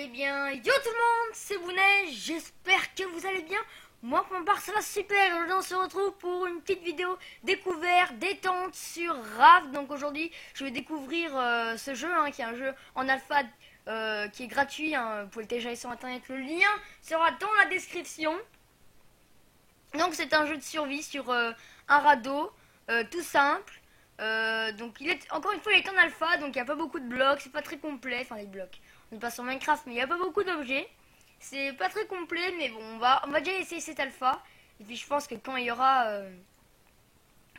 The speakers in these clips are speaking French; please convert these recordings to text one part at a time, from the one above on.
bien, yo tout le monde, c'est Bounet, j'espère que vous allez bien. Moi pour ma part ça va super, aujourd'hui on se retrouve pour une petite vidéo découverte, détente sur Raft. Donc aujourd'hui je vais découvrir ce jeu qui est un jeu en alpha qui est gratuit, vous pouvez le télécharger sur internet, le lien sera dans la description. Donc c'est un jeu de survie sur un radeau, tout simple. Donc il est encore une fois il est en alpha, donc il n'y a pas beaucoup de blocs, c'est pas très complet, enfin les blocs. On n'est pas sur Minecraft, mais il n'y a pas beaucoup d'objets. C'est pas très complet, mais bon, on va déjà essayer cette alpha. Et puis je pense que quand il y aura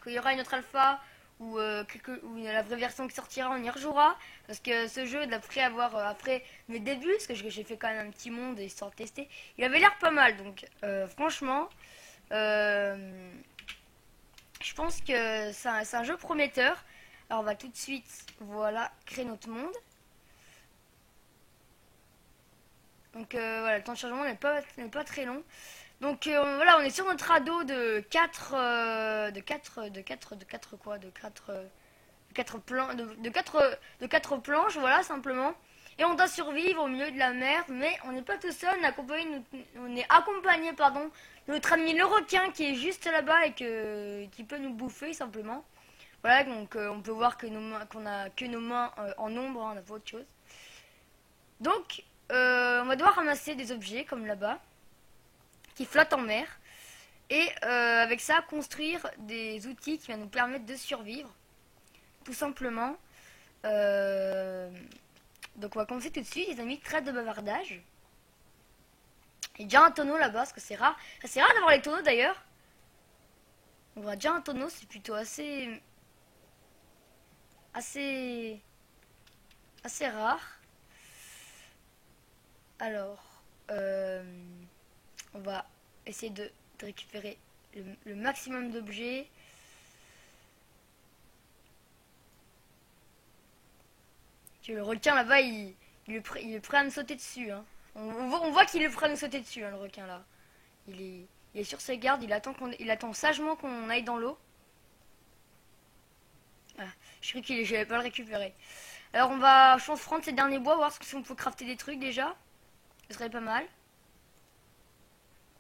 une autre alpha ou la vraie version qui sortira, on y rejouera. Parce que ce jeu, d'après après mes débuts, parce que j'ai fait quand même un petit monde histoire de tester, il avait l'air pas mal. Donc franchement, je pense que c'est un jeu prometteur. Alors on va tout de suite, voilà, créer notre monde. Donc voilà, le temps de chargement n'est pas très long. Donc voilà, on est sur notre radeau de 4 planches, voilà, simplement. Et on doit survivre au milieu de la mer, mais on n'est pas tout seul, on est accompagné pardon, de notre ami le requin qui est juste là-bas et qui peut nous bouffer simplement. Voilà, donc on peut voir qu'on a que nos mains en ombre, on n'a pas autre chose. Donc on va devoir ramasser des objets comme là-bas qui flottent en mer et avec ça construire des outils qui vont nous permettre de survivre tout simplement. Donc on va commencer tout de suite les amis, trêve de bavardage. Il y a déjà un tonneau là-bas parce que c'est rare d'avoir les tonneaux d'ailleurs. On voit déjà un tonneau, c'est plutôt assez rare. Alors, on va essayer de récupérer le maximum d'objets. Le requin là-bas, il est prêt à me sauter dessus. Hein. On voit qu'il est prêt à nous sauter dessus, hein, le requin là. Il est sur ses gardes, il attend sagement qu'on aille dans l'eau. Ah, je crois que je vais pas le récupérer. Alors je pense prendre ces derniers bois, voir si on peut crafter des trucs déjà. Ce serait pas mal.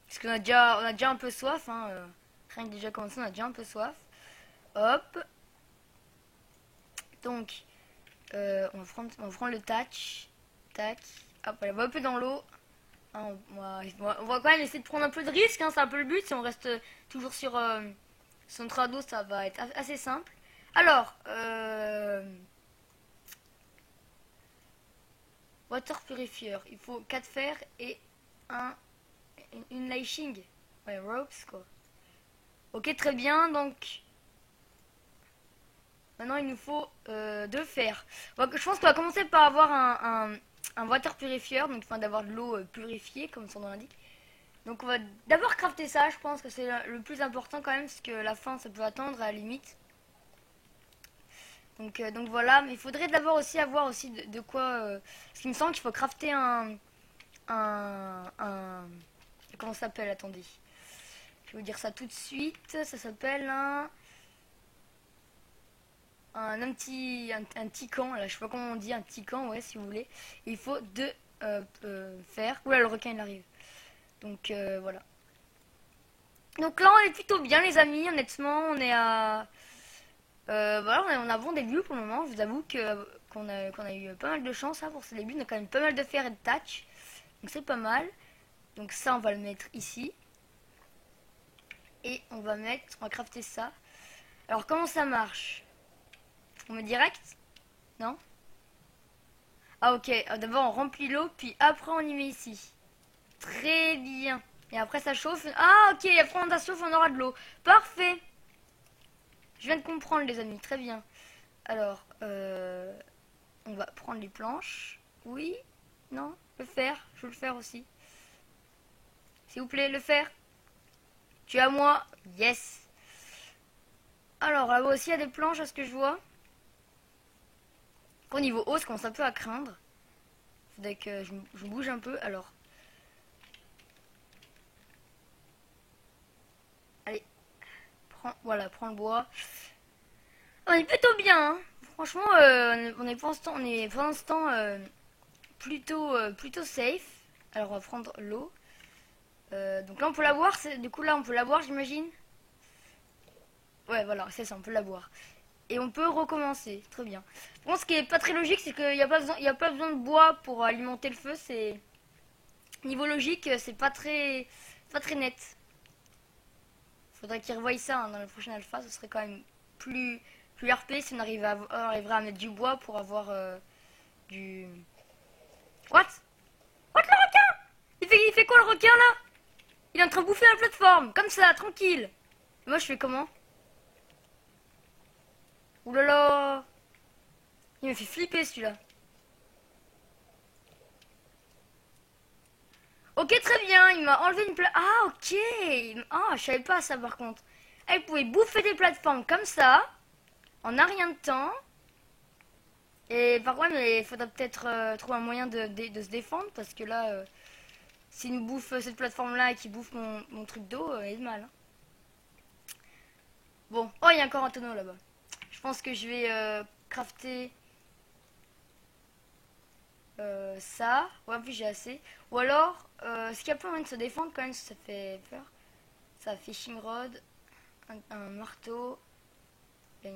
Parce qu'on a déjà un peu soif. Hein. Rien que déjà commencé, on a déjà un peu soif. Hop. Donc, on va prendre le touch. Tac. Hop, on va un peu dans l'eau. Hein, on va quand même essayer de prendre un peu de risque. Hein, c'est un peu le but. Si on reste toujours sur son trado, ça va être assez simple. Alors, water purifier. Il faut 4 fers et une lashing. Ouais, ropes quoi. Ok, très bien. Donc, maintenant il nous faut 2 fers. Je pense qu'on va commencer par avoir un water purifier. Donc, enfin, d'avoir de l'eau purifiée, comme son nom l'indique. Donc, on va d'abord crafter ça. Je pense que c'est le plus important quand même. Parce que la fin, ça peut attendre à la limite. Donc voilà, mais il faudrait d'abord aussi avoir aussi de quoi... parce qu'il me semble qu'il faut crafter comment ça s'appelle? Attendez. Je vais vous dire ça tout de suite. Ça s'appelle un petit camp. Là, je sais pas comment on dit, un petit camp, ouais, si vous voulez. Et il faut 2 fers. Oula, le requin, il arrive. Donc voilà. Donc là, on est plutôt bien, les amis. Honnêtement, on est à... voilà, on a bon début pour le moment. Je vous avoue qu'on a eu pas mal de chance pour ce début. On a quand même pas mal de fer et de touch. Donc c'est pas mal. Donc ça, on va le mettre ici. Et on va crafter ça. Alors comment ça marche? On met direct? Non? Ah ok, d'abord on remplit l'eau, puis après on y met ici. Très bien. Et après ça chauffe. Ah ok, après on ça chauffe, on aura de l'eau. Parfait. Je viens de comprendre les amis, très bien. Alors, on va prendre les planches. Oui? Non? Le fer? Je veux le faire aussi. S'il vous plaît, le fer. Tu es à moi? Yes! Alors, là-bas aussi, il y a des planches, à ce que je vois. Au niveau haut, ça commence un peu à craindre. Faudrait que je bouge un peu. Alors. Allez. Voilà, prends le bois. On est plutôt bien, hein. Franchement, on est pour l'instant plutôt safe. Alors on va prendre l'eau. Donc là on peut la boire, du coup là on peut la boire j'imagine. Ouais voilà, c'est ça, on peut la boire. Et on peut recommencer, très bien. Bon, ce qui est pas très logique, c'est qu'il n'y a pas besoin de bois pour alimenter le feu. C'est niveau logique, c'est pas très net. Faudrait qu'ils revoient ça hein, dans la prochaine alpha. Ce serait quand même plus RP si on arriverait à mettre du bois pour avoir du. What le requin il fait quoi le requin là? Il est en train de bouffer la plateforme, comme ça, tranquille. Et moi je fais comment? Ouh là là. Il m'a fait flipper celui-là. Ok, très bien, il m'a enlevé une plate. Ah, ok. Ah, je savais pas ça par contre. Elle pouvait bouffer des plateformes comme ça, en un rien de temps. Et par contre, il faudra peut-être trouver un moyen de se défendre, parce que là, s'il nous bouffe cette plateforme-là et qu'il bouffe mon truc d'eau, il est de mal. Hein. Bon, oh, il y a encore un tonneau là-bas. Je pense que je vais crafter ça. Ouais, en plus j'ai assez. Ou alors, est-ce qu'il y a pas moyen de se défendre quand même, ça fait peur. Ça, fishing rod, un marteau et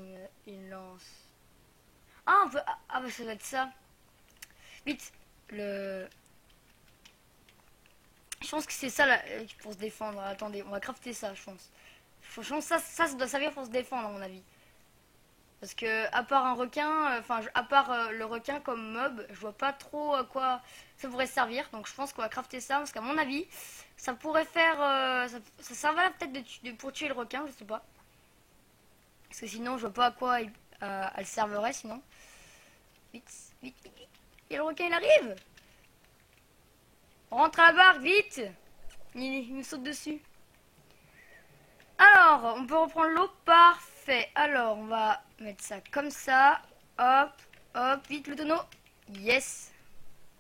une lance. Ah, on peut... Ah, bah ça doit être ça. Vite, le... Je pense que c'est ça là, pour se défendre. Attendez, on va crafter ça, je pense. Franchement, ça doit servir pour se défendre, à mon avis. Parce que, à part un requin, enfin, à part le requin comme mob, je vois pas trop à quoi ça pourrait servir. Donc, je pense qu'on va crafter ça. Parce qu'à mon avis, ça pourrait faire. Ça va peut-être pour tuer le requin, je sais pas. Parce que sinon, je vois pas à quoi elle servirait sinon. Vite, vite, vite, vite. Et le requin, il arrive! On rentre à la barque, vite! Il nous saute dessus. Alors, on peut reprendre l'eau, parfait. Alors, on va mettre ça comme ça. Hop, hop, vite le tonneau. Yes.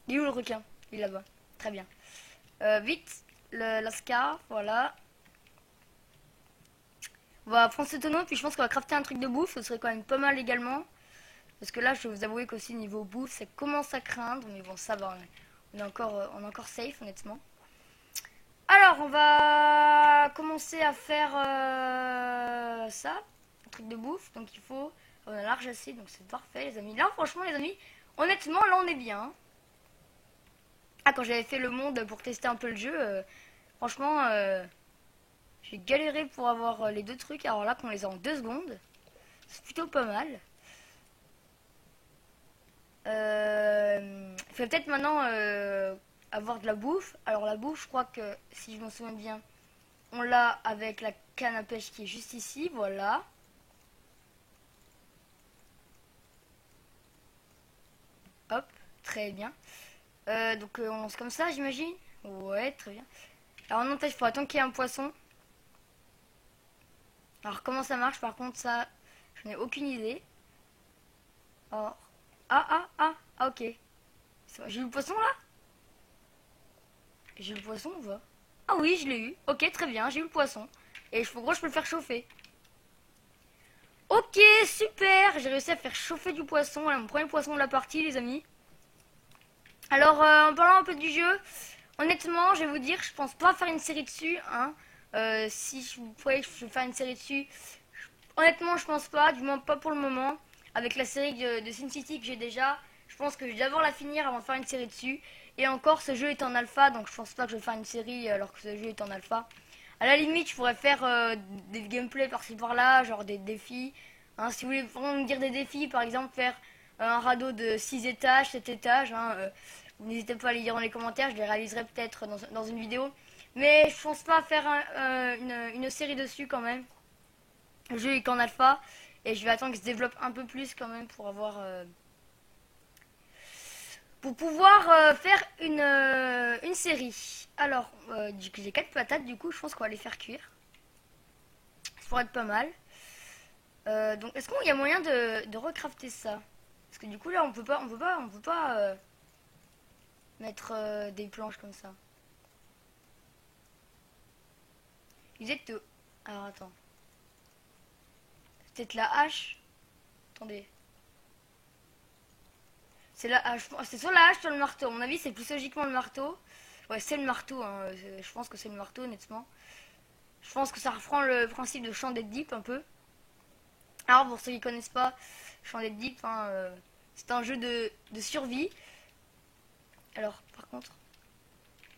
Il est où le requin? Il est là-bas. Très bien. Vite, la scar, voilà. On va prendre ce tonneau, puis je pense qu'on va crafter un truc de bouffe. Ce serait quand même pas mal également. Parce que là, je vais vous avouer qu'aussi niveau bouffe, ça commence à craindre. Mais bon, ça va. On est encore safe, honnêtement. Alors, on va commencer à faire ça, un truc de bouffe. Donc, il faut... On a large assez, donc c'est parfait, les amis. Là, franchement, les amis, honnêtement, là, on est bien. Ah, quand j'avais fait le monde pour tester un peu le jeu, franchement, j'ai galéré pour avoir les deux trucs. Alors là, qu'on les a en 2 secondes, c'est plutôt pas mal. Il faut peut-être maintenant avoir de la bouffe. Alors la bouffe, je crois que si je me souviens bien, on l'a avec la canne à pêche qui est juste ici, voilà. Hop, très bien. Donc on lance comme ça, j'imagine. Ouais, très bien. Alors non, peut-être il faut attendre qu'il y ait un poisson. Alors comment ça marche par contre, ça, je n'ai aucune idée. Alors, ok. J'ai eu le poisson là? J'ai eu le poisson ou pas? Ah oui, je l'ai eu. Ok, très bien, j'ai eu le poisson. Et je peux le faire chauffer. Ok, super. J'ai réussi à faire chauffer du poisson. Voilà, mon premier poisson de la partie, les amis. Alors, en parlant un peu du jeu, honnêtement, je vais vous dire, je pense pas faire une série dessus. Hein. Si je pouvais, je vais faire une série dessus. Honnêtement, je pense pas, du moins pas pour le moment. Avec la série de SimCity que j'ai déjà, je pense que je vais d'abord la finir avant de faire une série dessus. Et encore, ce jeu est en alpha, donc je pense pas que je vais faire une série alors que ce jeu est en alpha. À la limite, je pourrais faire des gameplays par-ci par-là, genre des défis. Hein, si vous voulez vraiment me dire des défis, par exemple, faire un radeau de 6 étages, 7 étages, hein, n'hésitez pas à les dire dans les commentaires, je les réaliserai peut-être dans une vidéo. Mais je pense pas faire une série dessus quand même. Le jeu est qu'en alpha et je vais attendre qu'il se développe un peu plus quand même pour avoir... pour pouvoir faire une série. Alors, j'ai 4 patates, du coup, je pense qu'on va les faire cuire. Ça pourrait être pas mal. Donc, est-ce qu'il y a moyen de recrafter ça? Parce que du coup, là, on peut pas mettre des planches comme ça. Vous êtes... Alors, attends. Peut-être la hache. Attendez. C'est là, c'est soit la hache, soit le marteau. À mon avis, c'est plus logiquement le marteau. Ouais, c'est le marteau. Hein. Je pense que c'est le marteau, honnêtement. Je pense que ça reprend le principe de Shanded Deep un peu. Alors, pour ceux qui connaissent pas Shanded Deep, hein, c'est un jeu de survie. Alors, par contre...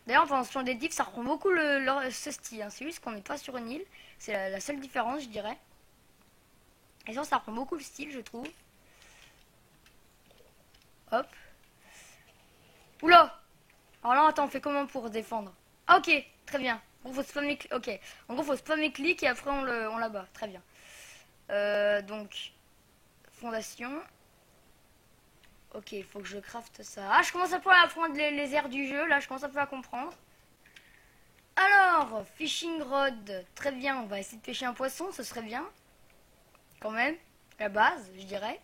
D'ailleurs, pendant Shanded Deep, ça reprend beaucoup ce style. Hein. C'est juste qu'on n'est pas sur une île. C'est la seule différence, je dirais. Et ça reprend beaucoup le style, je trouve. Hop. Oula! Alors là, attends, on fait comment pour défendre? Ah, ok, très bien. En gros, faut spammer, ok. En gros, faut spammer clic et après on l'abat. Très bien. Donc, fondation. Ok, il faut que je crafte ça. Ah, je commence un peu à apprendre les airs du jeu. Là, je commence un peu à comprendre. Alors, fishing rod. Très bien, on va essayer de pêcher un poisson, ce serait bien. Quand même, la base, je dirais.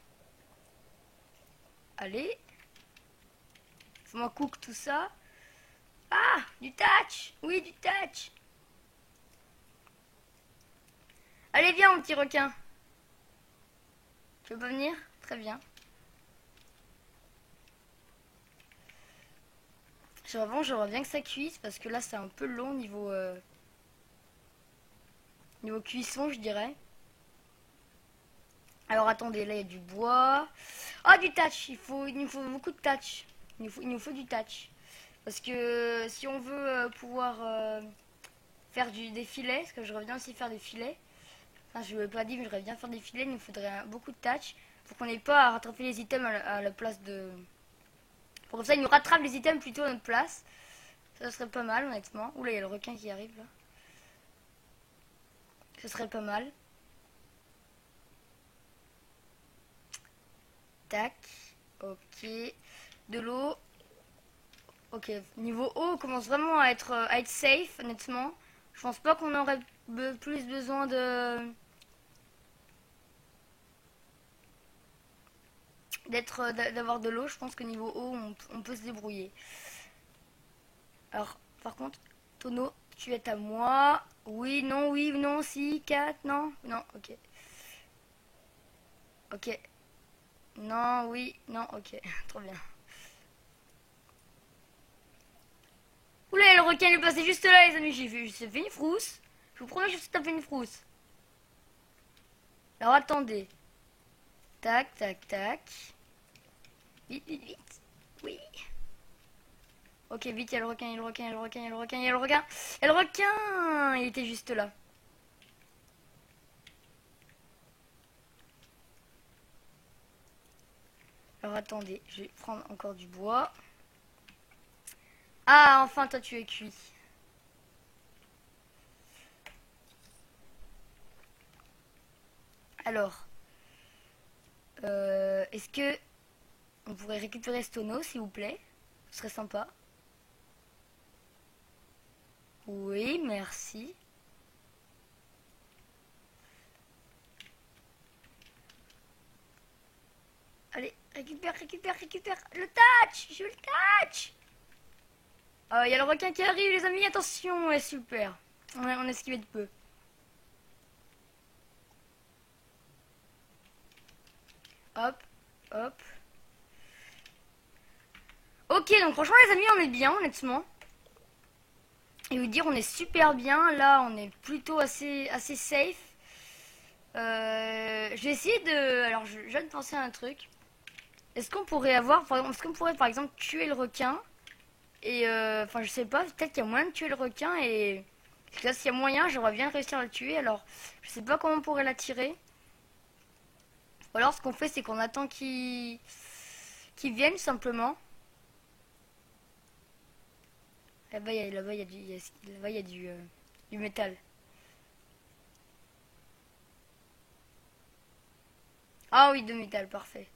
Allez. Faut-moi cook tout ça. Ah, du touch. Oui, du touch. Allez, viens, mon petit requin. Tu veux pas venir? Très bien. J'aimerais bien que ça cuise parce que là, c'est un peu long niveau cuisson, je dirais. Alors, attendez, là, il y a du bois. Ah, du touch. Il nous faut beaucoup de touch. Il nous faut du touch. Parce que si on veut pouvoir faire des filets, parce que j'aurais bien aussi faire des filets. Enfin, je ne l'ai pas dit, mais j'aurais bien faire des filets. Il nous faudrait beaucoup de touch. Pour qu'on n'ait pas à rattraper les items à la place de... Pour que ça, il nous rattrape les items plutôt à notre place. Ça serait pas mal, honnêtement. Oula, il y a le requin qui arrive, là. Ce serait pas mal. Tac. Ok. De l'eau. Ok. Niveau eau, on commence vraiment à être safe, honnêtement. Je pense pas qu'on aurait plus besoin d'avoir de l'eau. Je pense que niveau eau, on peut se débrouiller. Alors, par contre, tonneau, tu es à moi. Oui, non, si, 4, non, non, ok. Ok. Non, oui, non, ok. Trop bien. Oula, le requin est passé juste là, les amis. J'ai fait une frousse. Je vous promets que je me suis tapé une frousse. Alors, attendez. Tac, tac, tac. Vite, vite, vite. Oui. Ok, vite, il y a le requin, il y a le requin, il y a le requin, il y a le requin, il y a le requin. Il y a le requin. Il était juste là. Alors, attendez. Je vais prendre encore du bois. Ah, enfin, toi, tu es cuit. Alors, est-ce que on pourrait récupérer ce tonneau, s'il vous plaît? Ce serait sympa. Oui, merci. Allez, récupère, récupère, récupère. Le touch! Je veux le touch! Il y a le requin qui arrive, les amis, attention! Ouais, super. On a esquivé de peu. Hop, hop. Ok, donc franchement, les amis, on est bien, honnêtement. Et vous dire, on est super bien. Là, on est plutôt assez safe. Je vais essayer de... Alors, je viens de penser à un truc. Est-ce qu'on pourrait avoir... Est-ce qu'on pourrait, par exemple, tuer le requin? Et, enfin, je sais pas. Peut-être qu'il y a moyen de tuer le requin. Et... Parce que là, s'il y a moyen, j'aimerais bien réussir à le tuer. Alors, je sais pas comment on pourrait l'attirer. Ou alors, ce qu'on fait, c'est qu'on attend qu'il vienne, simplement. Là-bas, il y a du métal. Ah oui, de métal, parfait.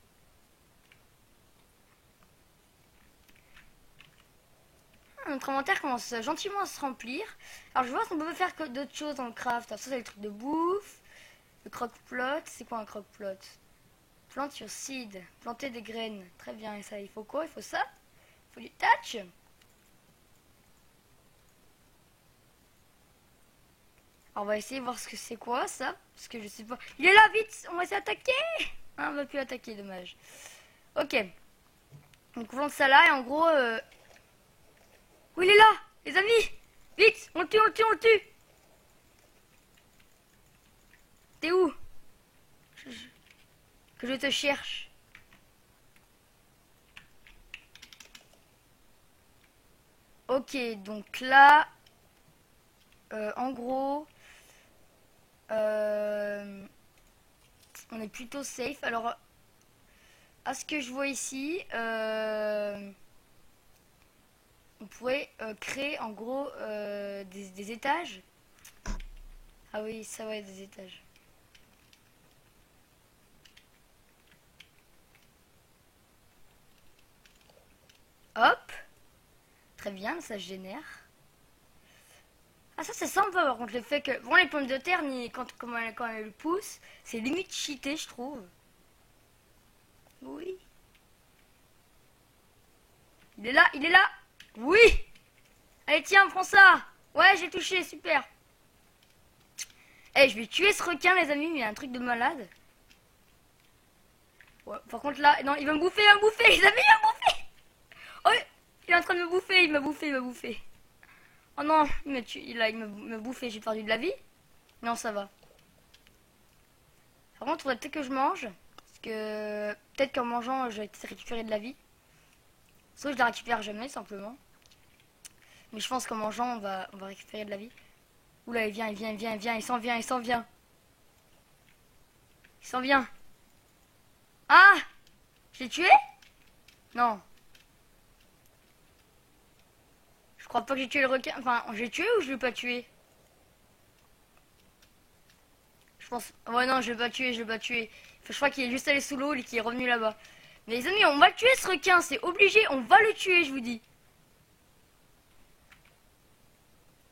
Notre inventaire commence gentiment à se remplir. Alors je vois qu'on peut faire d'autres choses dans le craft. Alors ça c'est le truc de bouffe. Le croque-plot. C'est quoi un croque-plot? Plante sur seed. Planter des graines. Très bien. Et ça, il faut quoi? Il faut ça? Il faut du touch. Alors on va essayer de voir ce que c'est quoi ça. Parce que je sais pas. Il est là, vite. On va essayer d'attaquer. Ah, on va plus attaquer, dommage. Ok. Donc on plante ça là et en gros... Oh, il est là, les amis. Vite, on le tue, on le tue, on le tue. T'es où? Que je te cherche. Ok, donc là... en gros... on est plutôt safe. Alors... à ce que je vois ici... on pourrait créer en gros des étages. Ah oui, ça va être des étages. Hop. Très bien, ça génère. Ah ça c'est sympa par contre le fait que... Bon les pommes de terre, quand elles poussent, c'est limite cheaté je trouve. Oui. Il est là, il est là. Oui. Allez tiens, prends ça. Ouais, j'ai touché, super. Eh, je vais tuer ce requin les amis, mais il y a un truc de malade. Ouais, par contre là, non, il va me bouffer, les amis, il va me bouffer. Oh, il est en train de me bouffer, il m'a bouffé. Oh non, il m'a bouffé, j'ai perdu de la vie. Non, ça va. Par contre, il faudrait peut-être que je mange. Parce que peut-être qu'en mangeant, je vais récupérer de la vie. Sauf que je la récupère jamais, simplement. Mais je pense qu'en mangeant, on va récupérer de la vie. Oula, il vient, il s'en vient. Il s'en vient. Ah! Je l'ai tué? Non. Je crois pas que j'ai tué le requin. Enfin, j'ai tué ou je l'ai pas tué? Je pense... Ouais, non, je l'ai pas tué, Enfin, je crois qu'il est juste allé sous l'eau et qu'il est revenu là-bas. Mais les amis, on va le tuer ce requin, c'est obligé, on va le tuer, je vous dis.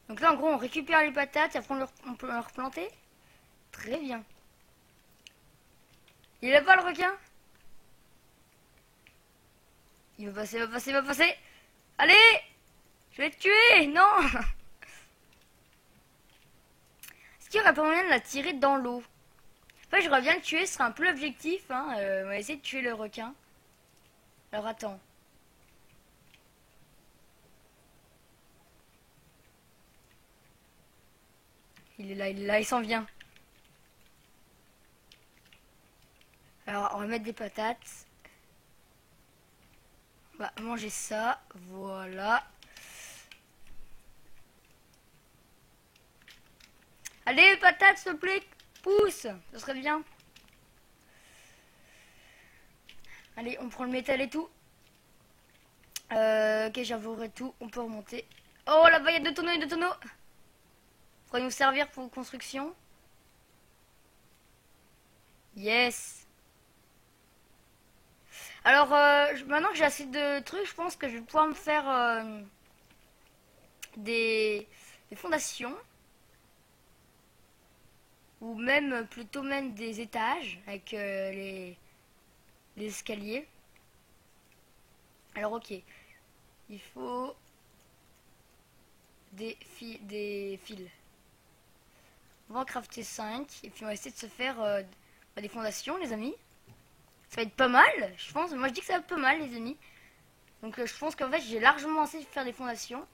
Donc là, en gros, on récupère les patates et après on peut les replanter. Très bien. Il est là-bas le requin? Il va passer. Allez! Je vais te tuer! Non! Est-ce qu'il n'y aurait pas moyen de la tirer dans l'eau? Enfin, j'aurais bien le tuer, ce serait un peu l'objectif. Hein. On va essayer de tuer le requin. Alors attends. Il est là, il s'en vient. Alors, on va mettre des patates. On va manger ça. Voilà. Allez, patates, s'il te plaît. Pousse. Ce serait bien. Allez, on prend le métal et tout. Ok, j'avouerai tout. On peut remonter. Oh, là-bas, il y a deux tonneaux. Pourrait nous servir pour construction. Yes. Alors, maintenant que j'ai assez de trucs, je pense que je vais pouvoir me faire des fondations. Ou même, plutôt même des étages avec les escaliers. Alors, ok. Il faut des fils. On va en crafter 5. Et puis, on va essayer de se faire des fondations, les amis. Ça va être pas mal, je pense. Moi, je dis que ça va être pas mal, les amis. Donc, je pense qu'en fait, j'ai largement assez de faire des fondations.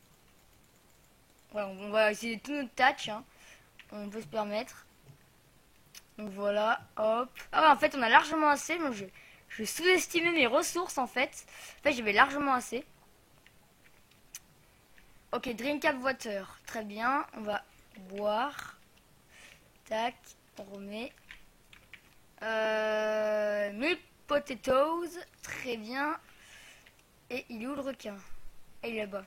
Voilà, on va essayer tout notre tâche. Hein. On peut se permettre. Donc, voilà, hop. Ah, ouais, en fait, on a largement assez. Donc, je sous-estimais mes ressources, en fait. En fait, j'avais largement assez. Ok, drink up water. Très bien, on va boire. Tac, on remet. Milk potatoes. Très bien. Et il est où le requin? Et il est là-bas.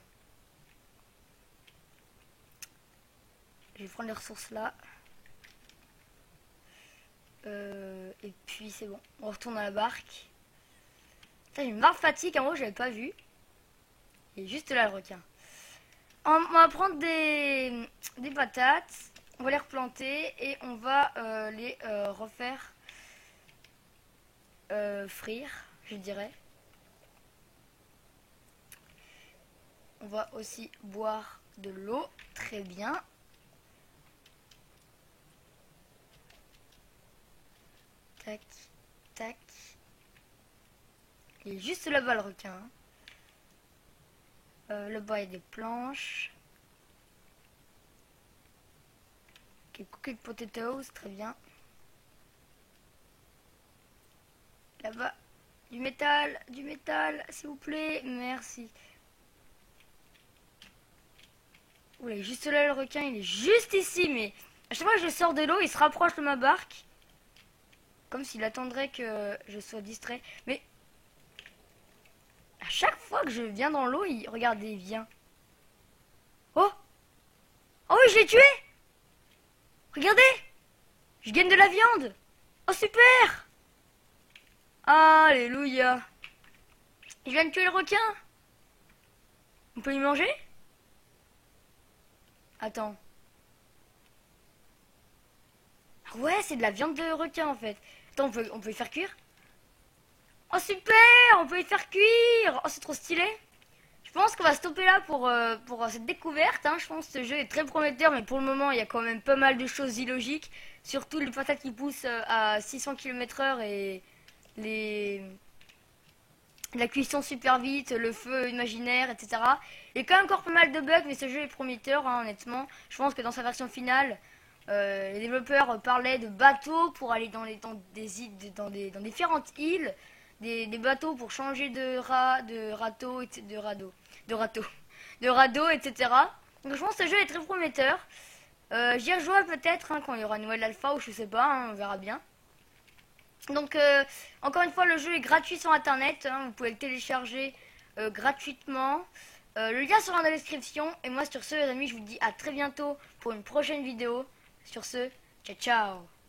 Je vais prendre les ressources là. Et puis c'est bon. On retourne à la barque. J'ai une barre fatigue, en gros, j'avais pas vu. Il est juste là le requin. On va prendre des patates. On va les replanter et on va les refaire frire, je dirais. On va aussi boire de l'eau. Très bien. Tac, tac. Il est juste là-bas le requin. Là-bas il y a des planches. Ok, cookie potatoes, très bien. Là-bas, du métal, s'il vous plaît, merci. Oula, juste là le requin, il est juste ici, mais à chaque fois que je sors de l'eau, il se rapproche de ma barque. Comme s'il attendrait que je sois distrait. Mais à chaque fois que je viens dans l'eau, regardez, il vient. Oh! Oh oui, je l'ai tué! Regardez! Je gagne de la viande! Oh super! Alléluia! Je viens de tuer le requin! On peut y manger? Attends. Ah ouais, c'est de la viande de requin en fait. Attends, on peut y faire cuire? Oh super! On peut y faire cuire! Oh, c'est trop stylé! Je pense qu'on va stopper là pour cette découverte. Hein. Je pense que ce jeu est très prometteur, mais pour le moment, il y a quand même pas mal de choses illogiques. Surtout les patates qui poussent à 600 km/h et les... la cuisson super vite, le feu imaginaire, etc. Il y a quand même encore pas mal de bugs, mais ce jeu est prometteur, hein, honnêtement. Je pense que dans sa version finale, les développeurs parlaient de bateaux pour aller dans différentes îles. Des bateaux pour changer de radeau, etc. Donc je pense que ce jeu est très prometteur. J'y rejouerai peut-être hein, quand il y aura une nouvelle alpha ou je sais pas, hein, on verra bien. Donc encore une fois, le jeu est gratuit sur internet, hein, vous pouvez le télécharger gratuitement. Le lien sera dans la description. Et moi sur ce les amis, je vous dis à très bientôt pour une prochaine vidéo. Sur ce, ciao ciao.